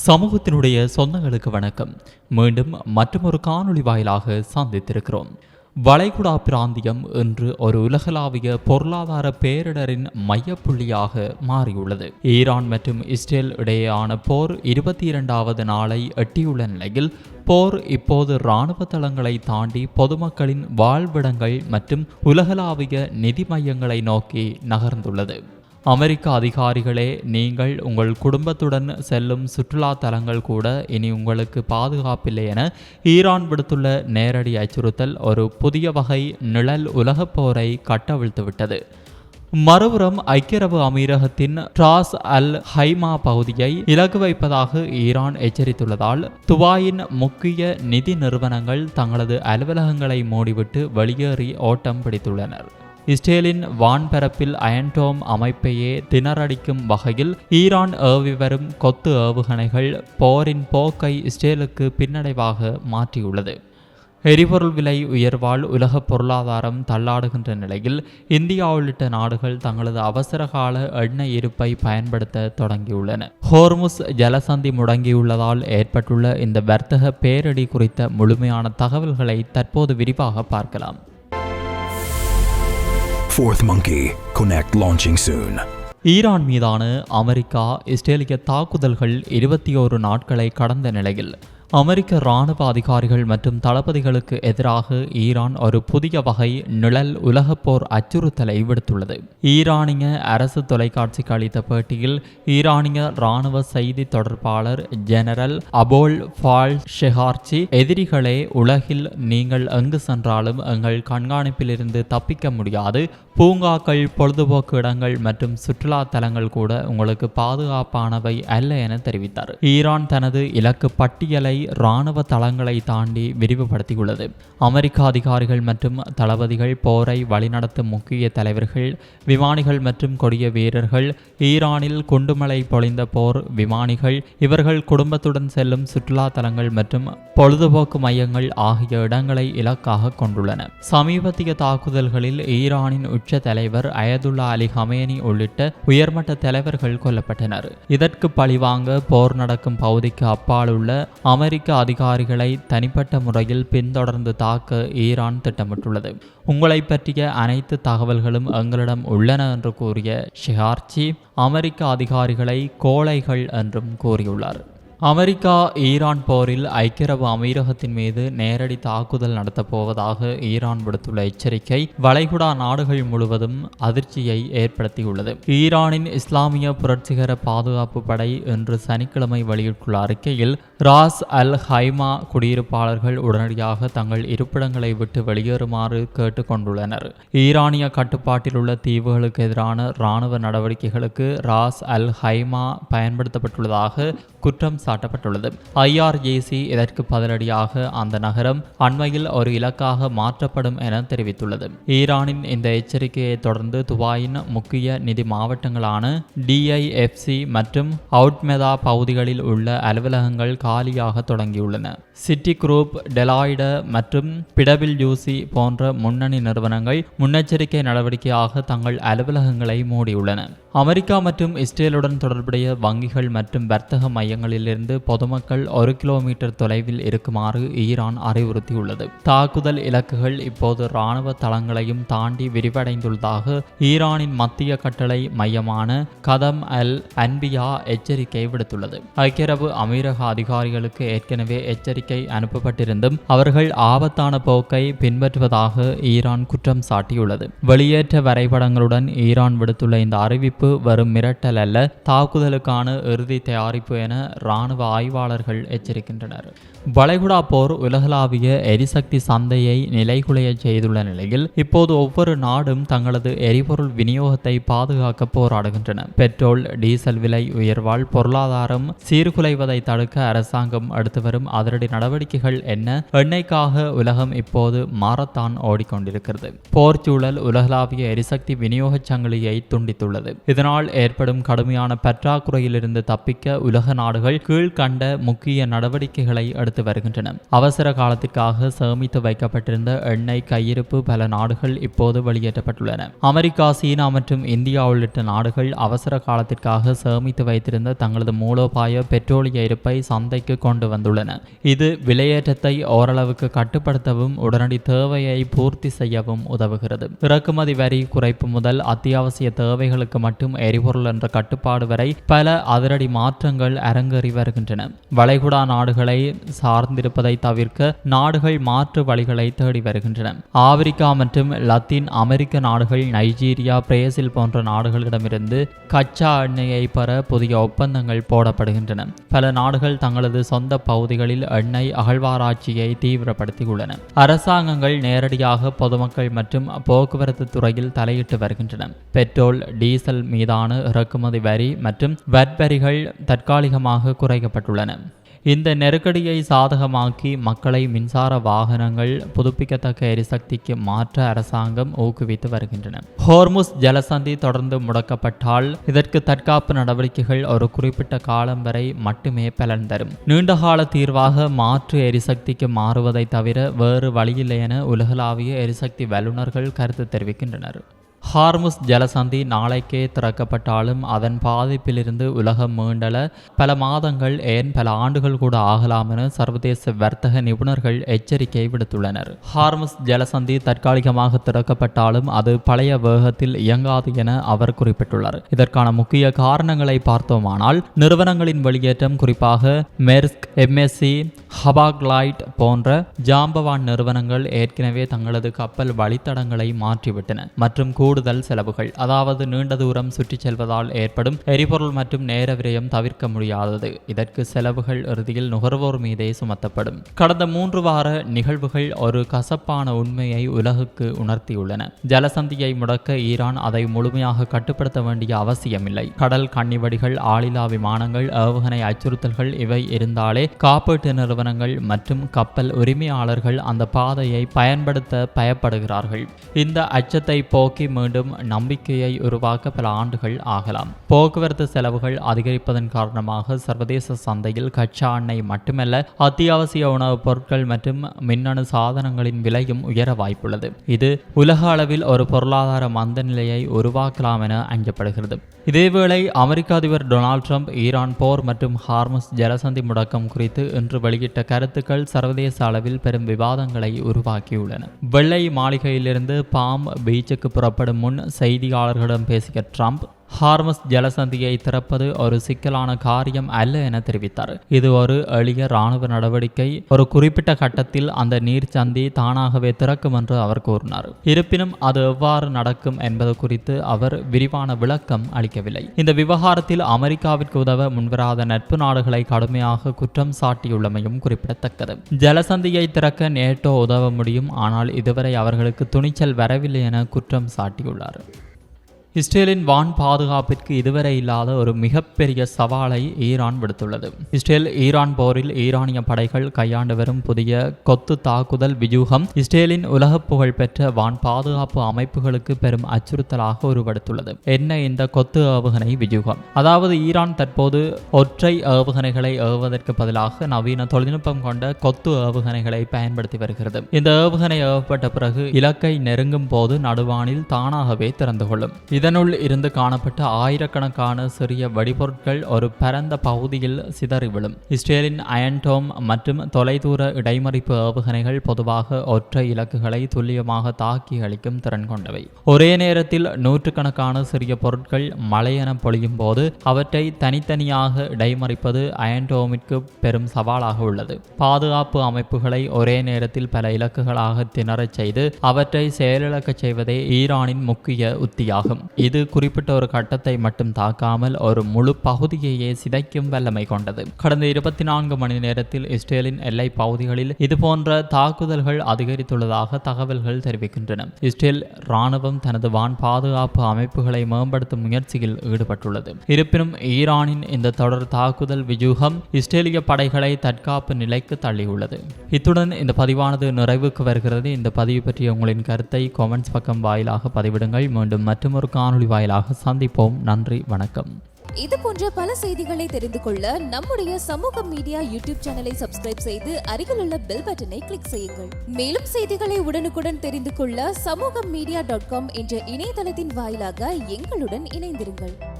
சமூகத்தினுடைய சொந்தங்களுக்கு வணக்கம். மீண்டும் மற்றொரு காணொளி வாயிலாக சந்தித்திருக்கிறோம். வளைகுடா பிராந்தியம் இன்று ஒரு உலகளாவிய பொருளாதார பேரிடரின் மையப்புள்ளியாக மாறியுள்ளது. ஈரான் மற்றும் இஸ்ரேல் இடையேயான போர் 22வது நாளை எட்டியுள்ள நிலையில் போர் இப்போது இராணுவ தளங்களை தாண்டி பொதுமக்களின் வாழ்விடங்கள் மற்றும் உலகளாவிய நிதி மையங்களை நோக்கி நகர்ந்துள்ளது. அமெரிக்க அதிகாரிகளே, நீங்கள் உங்கள் குடும்பத்துடன் செல்லும் சுற்றுலா தலங்கள் கூட இனி உங்களுக்கு பாதுகாப்பில்லை என ஈரான் விடுத்துள்ள நேரடி அச்சுறுத்தல் ஒரு புதிய வகை நிழல் உலகப் போரை கட்டவிழ்த்துவிட்டது. மறுபுறம் ஐக்கிய அரபு அமீரகத்தின் ராஸ் அல் ஹைமா பகுதியை இலக்கு வைப்பதாக ஈரான் எச்சரித்துள்ளதால் துபாயின் முக்கிய நிதி நிறுவனங்கள் தங்களது அலுவலகங்களை மூடிவிட்டு வெளியேறி ஓட்டம் பிடித்துள்ளனர். இஸ்ரேலின் வான்பரப்பில் அயன்டோம் அமைப்பையே திணறடிக்கும் வகையில் ஈரான் ஏவி வரும் கொத்து ஏவுகணைகள் போரின் போக்கை இஸ்ரேலுக்கு பின்னடைவாக மாற்றியுள்ளது. எரிபொருள் விலை உயர்வால் உலக பொருளாதாரம் தள்ளாடுகின்ற நிலையில் இந்தியா உள்ளிட்ட நாடுகள் தங்களது அவசரகால எண்ணெய் இருப்பை பயன்படுத்த தொடங்கியுள்ளன. ஹோர்முஸ் ஜலசந்தி முடங்கியுள்ளதால் ஏற்பட்டுள்ள இந்த வர்த்தக பேரிடி குறித்த முழுமையான தகவல்களை தற்போது விரிவாக பார்க்கலாம். Fourth Monkey Connect launching soon. Iran மீதான அமெரிக்கா இஸ்ரேலிய தாக்குதல்கள் 21 நாட்களை கடந்த நிலையில் அமெரிக்க இராணுவ அதிகாரிகள் மற்றும் தளபதிகளுக்கு எதிராக ஈரான் ஒரு புதிய வகை நிழல் உலகப்போர் அச்சுறுத்தலை விடுத்துள்ளது. ஈரானிய அரசு தொலைக்காட்சிக்கு அளித்த பேட்டியில் ஈரானிய இராணுவ செய்தி தொடர்பாளர் ஜெனரல் அபோல் ஃபால் ஷெஹார்ச்சி, எதிரிகளே, உலகில் நீங்கள் எங்கு சென்றாலும் எங்கள் கண்காணிப்பிலிருந்து தப்பிக்க முடியாது. பூங்காக்கள், பொழுதுபோக்கு இடங்கள் மற்றும் சுற்றுலா தலங்கள் கூட உங்களுக்கு பாதுகாப்பானவை அல்ல என தெரிவித்தார். ஈரான் தனது இலக்கு பட்டியலை இராணுவ தளங்களை தாண்டி விரிவுபடுத்தியுள்ளது. அமெரிக்க அதிகாரிகள் மற்றும் தளபதிகள், போரை வழிநடத்தும் முக்கிய தலைவர்கள், விமானிகள் மற்றும் கொடிய வீரர்கள், ஈரானில் குண்டுமலை பொழிந்த போர் விமானிகள், இவர்கள் குடும்பத்துடன் செல்லும் சுற்றுலா தலங்கள் மற்றும் பொழுதுபோக்கு மையங்கள் ஆகிய இடங்களை இலக்காக கொண்டுள்ளன. சமீபத்திய தாக்குதல்களில் ஈரானின் உச்ச தலைவர் அயதுல்லா அலி ஹமேனி உள்ளிட்ட உயர்மட்ட தலைவர்கள் கொல்லப்பட்டனர். இதற்கு பழிவாங்க போர் நடக்கும் பகுதிக்கு அப்பால் உள்ள அமெரிக்க அதிகாரிகளை தனிப்பட்ட முறையில் பின்தொடர்ந்து தாக்க ஈரான் திட்டமிட்டுள்ளது. உங்களை பற்றிய அனைத்து தகவல்களும் எங்களிடம் உள்ளன என்று கூறிய ஷெஹார்ச்சி, அமெரிக்க அதிகாரிகளை கோழைகள் என்றும் கூறியுள்ளார். அமெரிக்கா ஈரான் போரில் ஐக்கிய அரபு அமீரகத்தின் மீது நேரடி தாக்குதல் நடத்தப் போவதாக ஈரான் விடுத்துள்ள எச்சரிக்கை வளைகுடா நாடுகள் முழுவதும் அதிர்ச்சியை ஏற்படுத்தியுள்ளது. ஈரானின் இஸ்லாமிய புரட்சிகர பாதுகாப்பு படை இன்று சனிக்கிழமை வெளியிட்டுள்ள அறிக்கையில் ராஸ் அல் ஹைமா குடியிருப்பாளர்கள் உடனடியாக தங்கள் இருப்பிடங்களை விட்டு வெளியேறுமாறு கேட்டுக்கொண்டுள்ளனர். ஈரானிய கட்டுப்பாட்டில் உள்ள தீவுகளுக்கு எதிரான இராணுவ நடவடிக்கைகளுக்கு ராஸ் அல் ஹைமா பயன்படுத்தப்பட்டுள்ளதாக குற்றம் சாட்டப்பட்டுள்ளது. IRGC இதற்கு பதிலடியாக அந்த நகரம் அண்மையில் ஒரு இலக்காக மாற்றப்படும் என தெரிவித்துள்ளது. ஈரானின் இந்த எச்சரிக்கையை தொடர்ந்து துபாயின் முக்கிய நிதி மாவட்டங்களான DIFC மற்றும் அவுட்மெதா பகுதிகளில் உள்ள அலுவலகங்கள் காலியாக தொடங்கியுள்ளன. சிட்டி குரூப், டெலாய்ட மற்றும் PwC போன்ற முன்னணி நிறுவனங்கள் முன்னெச்சரிக்கை நடவடிக்கையாக தங்கள் அலுவலகங்களை மூடியுள்ளன. அமெரிக்கா மற்றும் இஸ்ரேலுடன் தொடர்புடைய வங்கிகள் மற்றும் வர்த்தக மையங்களிலிருந்து பொதுமக்கள் 1 கிலோமீட்டர் தொலைவில் இருக்குமாறு ஈரான் அறிவுறுத்தியுள்ளது. தாக்குதல் இலக்குகள் இப்போது இராணுவ தளங்களையும் தாண்டி விரிவடைந்துள்ளதாக ஈரானின் மத்திய கட்டளை மையமான கதம் அல் அன்பியா எச்சரிக்கை விடுத்துள்ளது. ஐக்கிய அரபு அமீரக அதிகாரிகளுக்கு ஏற்கனவே எச்சரிக்கை அனுப்பப்பட்டிருந்தும் அவர்கள் ஆபத்தான போக்கை பின்பற்றுவதாக ஈரான் குற்றம் சாட்டியுள்ளது. வெளியேற்ற வரைபடங்களுடன் ஈரான் விடுத்துள்ள இந்த அறிவிப்பு வரும் மிரட்டல் அல்ல, தாக்குதலுக்கான இறுதி தயாரிப்பு என இராணுவ ஆய்வாளர்கள் எச்சரிக்கின்றனர். வளைகுடா போர் உலகளாவிய எரிசக்தி சந்தையை நிலைகுலைய செய்துள்ள நிலையில் இப்போது ஒவ்வொரு நாடும் தங்களது எரிபொருள் விநியோகத்தை பாதுகாக்க போராடுகின்றன. பெட்ரோல், டீசல் விலை உயர்வால் பொருளாதாரம் சீர்குலைவதை தடுக்க அரசாங்கம் எடுத்து வரும் அதிரடி நடவடிக்கைகள் என்ன? எண்ணெய்க்காக உலகம் இப்போது மாரத்தான் ஓடிக்கொண்டிருக்கிறது. போர் சூழல் உலகளாவிய எரிசக்தி விநியோக சங்கிலியை துண்டித்துள்ளது. இதனால் ஏற்படும் கடுமையான பற்றாக்குறையிலிருந்து தப்பிக்க உலக நாடுகள் கீழ்கண்ட முக்கிய நடவடிக்கைகளை எடுத்து வருகின்றன. அவசர காலத்திற்காக சேமித்து வைக்கப்பட்டிருந்த எண்ணெய் கையிருப்பு பல நாடுகள் இப்போது வெளியேற்றப்பட்டுள்ளன. அமெரிக்கா, சீனா மற்றும் இந்தியா உள்ளிட்ட நாடுகள் அவசர காலத்திற்காக சேமித்து வைத்திருந்த தங்களது மூலோபாய பெட்ரோலிய இருப்பை சந்தைக்கு கொண்டு வந்துள்ளன. இது விலையேற்றத்தை ஓரளவுக்கு கட்டுப்படுத்தவும் உடனடி தேவையை பூர்த்தி செய்யவும் உதவுகிறது. இறக்குமதி வரி குறைப்பு முதல் அத்தியாவசிய தேவைகளுக்கு மட்டும் எரிபொருள் என்ற கட்டுப்பாடு வரை பல அதிரடி மாற்றங்கள் அரங்கேறி வருகின்றன. வளைகுடா நாடுகளை சார்ந்திருப்பதை தவிர்க்க நாடுகள் மாற்று வழிகளை தேடி வருகின்றன. ஆப்பிரிக்கா மற்றும் லத்தீன் அமெரிக்க நாடுகள், நைஜீரியா, பிரேசில் போன்ற நாடுகளிடமிருந்து கச்சா எண்ணெயை பெற புதிய ஒப்பந்தங்கள் போடப்படுகின்றன. பல நாடுகள் தங்களது சொந்த பகுதிகளில் எண்ணெய் அகழ்வாராய்ச்சியை தீவிரப்படுத்தியுள்ளன. அரசாங்கங்கள் நேரடியாக பொதுமக்கள் மற்றும் போக்குவரத்து துறையில் தலையிட்டு வருகின்றன. பெட்ரோல், டீசல் மீதான இறக்குமதி வரி மற்றும் வட் வரிகள் தற்காலிகமாக குறைக்கப்பட்டுள்ளன. இந்த நெருக்கடியை சாதகமாக்கி மக்களை மின்சார வாகனங்கள், புதுப்பிக்கத்தக்க எரிசக்திக்கு மாற்ற அரசாங்கம் ஊக்குவித்து வருகின்றன. ஹோர்முஸ் ஜலசந்தி தொடர்ந்து முடக்கப்பட்டால் இதற்கு தற்காப்பு நடவடிக்கைகள் ஒரு குறிப்பிட்ட காலம் வரை மட்டுமே பலன் தரும். நீண்டகால தீர்வாக மாற்று எரிசக்திக்கு மாறுவதை தவிர வேறு வழியில்லை என உலகளாவிய எரிசக்தி வல்லுநர்கள் கருத்து தெரிவிக்கின்றனர். ஹார்முஸ் ஜலசந்தி நாளைக்கே திறக்கப்பட்டாலும் அதன் பாதிப்பிலிருந்து உலகம் மீண்டல பல மாதங்கள், ஏன் பல ஆண்டுகள் கூட ஆகலாம் என சர்வதேச வர்த்தக நிபுணர்கள் எச்சரிக்கை விடுத்துள்ளனர். ஹார்முஸ் ஜலசந்தி தற்காலிகமாக திறக்கப்பட்டாலும் அது பழைய வேகத்தில் இயங்காது என அவர் குறிப்பிட்டுள்ளார். இதற்கான முக்கிய காரணங்களை பார்த்தோமானால், நிறுவனங்களின் வெளியேற்றம், குறிப்பாக மெர்ஸ்க், MSC, ஹபாக்லைட் போன்ற ஜாம்பவான் நிறுவனங்கள் ஏற்கனவே தங்களது கப்பல் வழித்தடங்களை மாற்றிவிட்டன மற்றும் கூடுதல் செலவுகள், அதாவது நீண்ட தூரம் சுற்றி செல்வதால் ஏற்படும் எரிபொருள் மற்றும் நேர விரயம் தவிர்க்க முடியாதது. இதற்கு செலவுகள் இறுதியில் நுகர்வோர் மீதே சுமத்தப்படும். கடந்த 3 வார நிகழ்வுகள் ஒரு கசப்பான உண்மையை உலகுக்கு உணர்த்தியுள்ளன. ஜலசந்தியை முடக்க ஈரான் அதை முழுமையாக கட்டுப்படுத்த வேண்டிய அவசியமில்லை. கடல் கண்ணிவடிகள், ஆளில்லா விமானங்கள், ஏவுகணை அச்சுறுத்தல்கள் இவை இருந்தாலே காப்பீட்டு நிறுவனங்கள் மற்றும் கப்பல் உரிமையாளர்கள் அந்த பாதையை பயன்படுத்த பயப்படுகிறார்கள். இந்த அச்சத்தை போக்கி மீண்டும் நம்பிக்கையை உருவாக்க பல ஆண்டுகள் ஆகலாம். போக்குவரத்து செலவுகள் அதிகரிப்பதன் காரணமாக சர்வதேச சந்தையில் கச்சா எண்ணெய் மட்டுமல்ல, அத்தியாவசிய உணவுப் பொருட்கள் மற்றும் மின்னணு சாதனங்களின் விலையும் உயர வாய்ப்புள்ளது. இது உலக அளவில் ஒரு பொருளாதார மந்த நிலையை உருவாக்கலாம் என அஞ்சப்படுகிறது. இதேவேளை அமெரிக்க அதிபர் டொனால்ட் ட்ரம்ப் ஈரான் போர் மற்றும் ஹார்முஸ் ஜலசந்தி முடக்கம் குறித்து இன்று வெளியிட்ட கருத்துக்கள் சர்வதேச அளவில் பெரும் விவாதங்களை உருவாக்கியுள்ளன. வெள்ளை மாளிகையிலிருந்து பாம் பீச்சுக்கு புறப்படும் முன் செய்தியாளர்களிடம் பேசிய ட்ரம்ப், ஹார்முஸ் ஜலசந்தியை திறப்பது ஒரு சிக்கலான காரியம் அல்ல என தெரிவித்தார். இது ஒரு எளிய இராணுவ நடவடிக்கை. ஒரு குறிப்பிட்ட கட்டத்தில் அந்த நீர்ச்சந்தி தானாகவே திறக்கும் என்று அவர் கூறினார். இருப்பினும் அது எவ்வாறு நடக்கும் என்பது குறித்து அவர் விரிவான விளக்கம் அளிக்கவில்லை. இந்த விவகாரத்தில் அமெரிக்காவிற்கு உதவ முன்வராத நட்பு நாடுகளை கடுமையாக குற்றம் சாட்டியுள்ளமையும் குறிப்பிடத்தக்கது. ஜலசந்தியை திறக்க நேட்டோ உதவ முடியும், ஆனால் இதுவரை அவர்களுக்கு துணிச்சல் வரவில்லை என குற்றம் சாட்டியுள்ளார். இஸ்ரேலின் வான் பாதுகாப்பிற்கு இதுவரை இல்லாத ஒரு மிகப்பெரிய சவாலை ஈரான் விடுத்துள்ளது. இஸ்ரேல் ஈரான் போரில் ஈரானிய படைகள் கையாண்டு வரும் புதிய கொத்து தாக்குதல் வியூகம் இஸ்ரேலின் உலக புகழ் பெற்ற வான் பாதுகாப்பு அமைப்புகளுக்கு பெரும் அச்சுறுத்தலாக உருவெடுத்துள்ளது. என்ன இந்த கொத்து ஏவுகணை வியூகம்? அதாவது ஈரான் தற்போது ஒற்றை ஏவுகணைகளை ஏவுவதற்கு பதிலாக நவீன தொழில்நுட்பம் கொண்ட கொத்து ஏவுகணைகளை பயன்படுத்தி வருகிறது. இந்த ஏவுகணை ஏவப்பட்ட பிறகு இலக்கை நெருங்கும் போது நடுவானில் தானாகவே திறந்து கொள்ளும். இதனுள் இருந்து காணப்பட்ட ஆயிரக்கணக்கான சிறிய வெடிபொருட்கள் ஒரு பரந்த பகுதியில் சிதறி விழும். இஸ்ரேலின் அயன்டோம் மற்றும் தொலைதூர இடைமறிப்பு ஏவுகணைகள் பொதுவாக ஒற்றை இலக்குகளை துல்லியமாக தாக்கி அளிக்கும் திறன் கொண்டவை. ஒரே நேரத்தில் நூற்றுக்கணக்கான சிறிய பொருட்கள் மழையென பொழியும் போது அவற்றை தனித்தனியாக இடைமறிப்பது அயன்டோமிற்கு பெரும் சவாலாக உள்ளது. பாதுகாப்பு அமைப்புகளை ஒரே நேரத்தில் பல இலக்குகளாக திணறச் செய்து அவற்றை செயலிழக்கச் செய்வதே ஈரானின் முக்கிய உத்தியாகும். இது குறிப்பிட்ட ஒரு கட்டத்தை மட்டும் தாக்காமல் ஒரு முழு பகுதியையே சிதைக்கும் வல்லமை கொண்டது. கடந்த 24 மணி நேரத்தில் இஸ்ரேலின் எல்லை பகுதிகளில் இதுபோன்ற தாக்குதல்கள் அதிகரித்துள்ளதாக தகவல்கள் தெரிவிக்கின்றன. இஸ்ரேல் ராணுவம் தனது வான் பாதுகாப்பு அமைப்புகளை மேம்படுத்தும் முயற்சியில் ஈடுபட்டுள்ளது. இருப்பினும் ஈரானின் இந்த தொடர் தாக்குதல் வியூகம் இஸ்ரேலிய படைகளை தற்காப்பு நிலைக்கு தள்ளியுள்ளது. இத்துடன் இந்த பதிவானது நிறைவுக்கு வருகிறது. இந்த பதிவு பற்றிய உங்களின் கருத்தை கமெண்ட்ஸ் பக்கம் வாயிலாக பதிவிடுங்கள். மீண்டும் மற்றொரு காணொளி வாயிலாக சந்திப்போம். நன்றி, வணக்கம். இது போன்ற பல செய்திகளை தெரிந்து கொள்ள நம்முடைய சமூக மீடியா யூடியூப் சேனலை சப்ஸ்கிரைப் செய்து அருகிலுள்ள பெல் பட்டனை கிளிக் செய்யுங்கள். மேலும் செய்திகளை உடனுக்குடன் தெரிந்து கொள்ள சமூகமீடியா.com என்ற இணையதளத்தின் வாயிலாக எங்களுடன் இணைந்திருங்கள்.